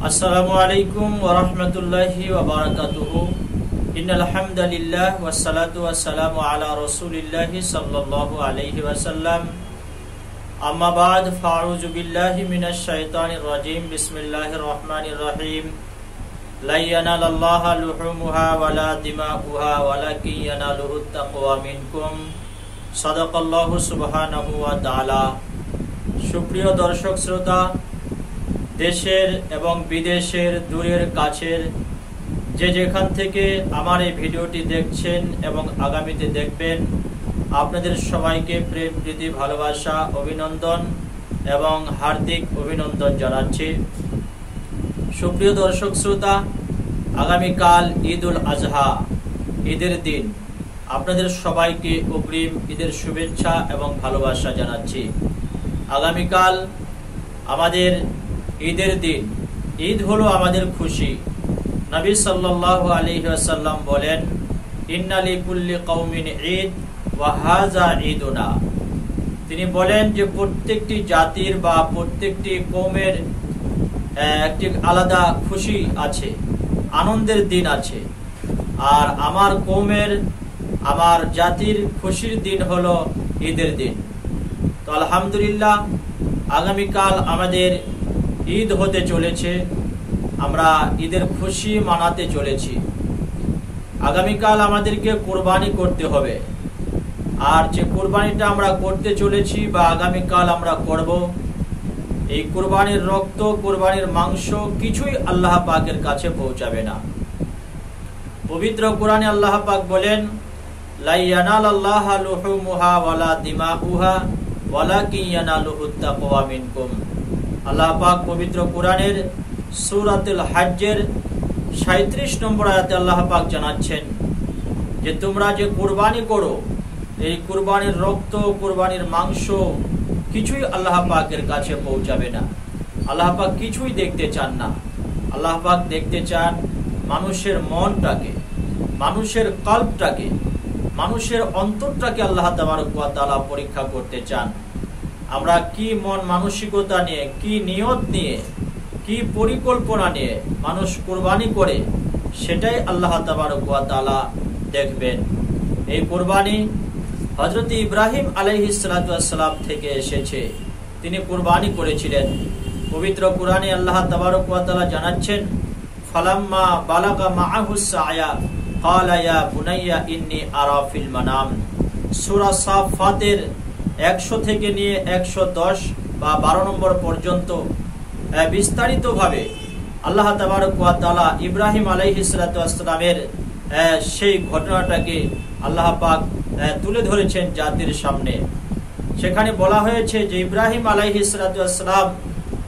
আসসালামু আলাইকুম ওয়া রাহমাতুল্লাহি ওয়া বারাকাতুহু। ইন্নাল হামদালিল্লাহ ওয়াসসালাতু ওয়াসসালামু আলা রাসূলিল্লাহি সাল্লাল্লাহু আলাইহি ওয়াসাল্লাম। আম্মা বাদ, ফাউযু বিল্লাহি মিনাশ শাইতানির রাজীম। বিসমিল্লাহির রহমানির রহিম। লা ইয়ানালাল্লাহা লুহুমুহা ওয়ালা দিমাউহা ওয়ালাকিন ইয়ানালুহুত তাকওয়া মিনকুম। সাদাকাল্লাহু সুবহানাহু ওয়া তাআলা। সুপ্রিয় দর্শক শ্রোতা, দেশের এবং বিদেশের, দূরের কাছের যে যেখান থেকে আমার এই ভিডিওটি দেখছেন এবং আগামীতে দেখবেন, আপনাদের সবাইকে প্রেম, প্রীতি, ভালোবাসা, অভিনন্দন এবং হার্দিক অভিনন্দন জানাচ্ছি। সুপ্রিয় দর্শক শ্রোতা, আগামীকাল ঈদুল আজহা, ঈদের দিন। আপনাদের সবাইকে অগ্রিম ঈদের শুভেচ্ছা এবং ভালোবাসা জানাচ্ছি। আগামীকাল আমাদের ঈদের দিন। ঈদ হলো আমাদের খুশি। নবী সাল্লাল্লাহু আলাইহি ওয়াসাল্লাম বলেন, ইন্না লিকুল্লি কওমিন ঈদ ওয়া হাযা ঈদুনা। তিনি বলেন যে প্রত্যেকটি জাতির বা প্রত্যেকটি কওমের একটি আলাদা খুশি আছে, আনন্দের দিন আছে। আর আমার কওমের, আমার জাতির খুশির দিন হলো ঈদের দিন। তো আলহামদুলিল্লাহ, আগামীকাল আমাদের ঈদ হতে চলেছে। আমরা ঈদের খুশি মানাতে চলেছি। আগামীকাল আমাদেরকে কোরবানি করতে হবে। আর যে কোরবানিটা আমরা করতে চলেছি বা আগামীকাল আমরা করব, এই কোরবানির রক্ত, কোরবানির মাংস কিছুই আল্লাহ পাকের কাছে পৌঁছাবে না। পবিত্র কোরআনে আল্লাহ পাক বলেন, লা ইয়ানালাল্লাহা লুহুমুহা ওয়ালা দিমাউহা ওয়ালাকিন ইয়ানালুহুত তাকওয়া মিনকুম। আল্লাহ পাক পবিত্র কোরআনের সূরাতুল হজ্জের 37 নম্বর আয়াতে আল্লাহ পাক জানাচ্ছেন যে তোমরা যে কুরবানি করো, এই কুরবানির রক্ত, কুরবানির মাংস কিছুই আল্লাহ পাকের কাছে পৌঁছাবে না। আল্লাহ পাক কিছুই দেখতে চান না। আল্লাহ পাক দেখতে চান মানুষের মনটাকে, মানুষের কল্পটাকে, মানুষের অন্তরটাকে আল্লাহ তাবারক ওয়া তাআলা পরীক্ষা করতে চান। আমরা কি মন মানসিকতা নিয়ে, কি নিয়ত নিয়ে, কি পরিকল্পনা নিয়ে মানুষ কুরবানি করে, সেটাই আল্লাহ তাবারক ওয়া তাআলা দেখবেন। এই কুরবানি হযরত ইব্রাহিম আলাইহিস সালাতু ওয়াস সালাম থেকে এসেছে। তিনি কুরবানি করেছিলেন। পবিত্র কোরআনে আল্লাহ তাবারক ওয়া তাআলা জানাচ্ছেন, ফালাম্মা বালাগা মাআহুস সায়া ক্বালা ইয়া বুনাইয়া ইন্নী আরা ফিল মানাম। সূরা সাফফাতের 100 থেকে নিয়ে 110 বা 12 নম্বর পর্যন্ত বিস্তারিতভাবে আল্লাহ তাবারক ওয়া তাআলা ইব্রাহিম আলাইহিস সালাতু ওয়াস সালামের সেই ঘটনাটাকে আল্লাহ পাক তুলে ধরেছেন জাতির সামনে। সেখানে বলা হয়েছে যে ইব্রাহিম আলাইহিস সালাতু ওয়াস সালাম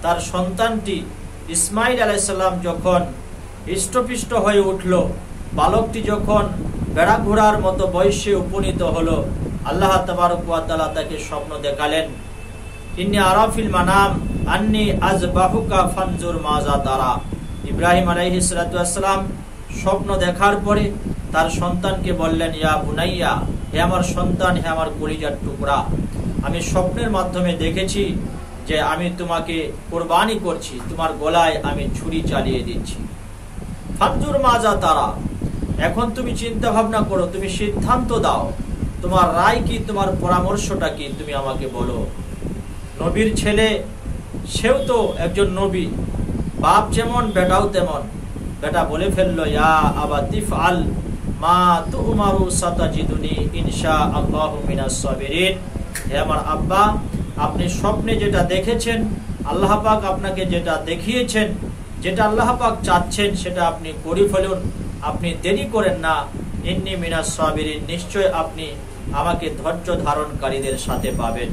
তার সন্তানটি ইসমাইল আলাইহিস সালাম যখন হৃষ্টপুষ্ট হয়ে উঠল, বালকটি যখন বেড়া ঘোড়ার মতো বয়সে উপনীত হলো, আল্লাহ তাবারক ওয়া তাআলা তাকে স্বপ্ন দেখালেন, ইন্নী আরা ফিল মানাম আন্নী আযবাহুকা ফানজুর মাজা তারা। ইব্রাহিম আলাইহিস সালাতু ওয়াস সালাম স্বপ্ন দেখার পরে তার সন্তানকে বললেন, ইয়া বুনাইয়া, হে আমার সন্তান, হে আমার কলিজার টুকরা, আমি স্বপ্নের মাধ্যমে দেখেছি যে আমি তোমাকে কুরবানি করছি, তোমার গলায় আমি ছুরি চালিয়ে দিচ্ছি। ফানজুর মাজা তারা, এখন তুমি চিন্তা ভাবনা করো, তুমি সিদ্ধান্ত দাও, তোমার রায় কি, তোমার পরামর্শটা কি, তুমি আমাকে বলো। নবীর ছেলে, সেও তো একজন নবী, বাপ যেমন বেটাও তেমন। বেটা বলে ফেললো, ইয়া আবাতি ফাল মা তুমারু সাতাজিদুনি ইনশাআল্লাহু মিনাস সাবিরিন। হে আমার আব্বা, আপনি স্বপ্নে যেটা দেখেছেন, আল্লাহ পাক আপনাকে যেটা দেখিয়েছেন, যেটা আল্লাহ পাক চাচ্ছেন, সেটা আপনি করে ফেলুন, আপনি দেরি করেন না। ইন্নী মিনাস সাবিরিন, নিশ্চয় আপনি আমাকে ধৈর্য ধারণকারীদের সাথে পাবেন।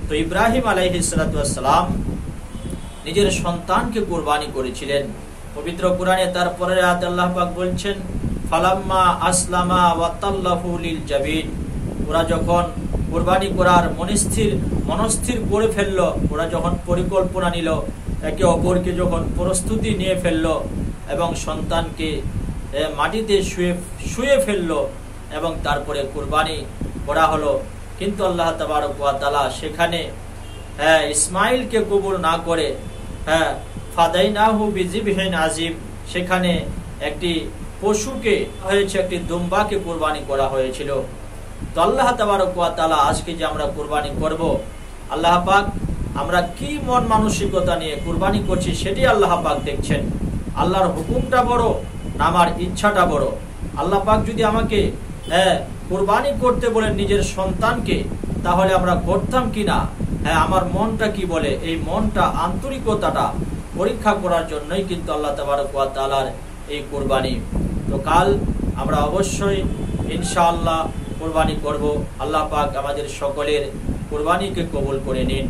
তো ইব্রাহিম আলাইহিস সালাতু ওয়াস সালাম নিজের সন্তানকে কুরবানি করেছিলেন। পবিত্র কোরআনে তারপরে আয়াতে আল্লাহ পাক বলছেন, ফালাম্মা আসলামা ওয়া তাল্লাহু লিল জাবিন। ওরা যখন কুরবানি করার মনস্থির করে ফেলল, ওরা যখন পরিকল্পনা নিল, একে অপরকে যখন প্রস্তুতি নিয়ে ফেলল এবং সন্তানকে মাটিতে শুয়ে ফেলল এবং তারপরে কুরবানি করা হলো। কিন্তু আল্লাহ তাবারক ওয়া তাআলা সেখানে ইসমাইলকে কবুল না করে ফাদাইনাহু বিযিবহিন আযীম, সেখানে একটি পশুকে হয়েছে, একটি দুম্বাকে কুরবানি করা হয়েছিল। তো আল্লাহ তাবারক ওয়া তাআলা আজকে যে আমরা কুরবানি করব, আল্লাহ পাক আমরা কি মন মানসিকতা নিয়ে কুরবানি করছি সেটি আল্লাহ পাক দেখছেন। আল্লাহর হুকুমটা বড় না আমার ইচ্ছাটা বড়? আল্লাহ পাক যদি আমাকে কুরবানি করতে বলে নিজের সন্তানকে, তাহলে আমরা করতাম কিনা? আমার মনটা কি বলে? এই মনটা, আন্তরিকতাটা পরীক্ষা করার জন্যই কিন্তু আল্লাহ তাবারক ওয়া তাআলার এই কুরবানি। তো কাল আমরা অবশ্যই ইনশাআল্লাহ কুরবানি করব। আল্লাহ পাক আমাদের সকলের কুরবানিকে কবুল করে নিন।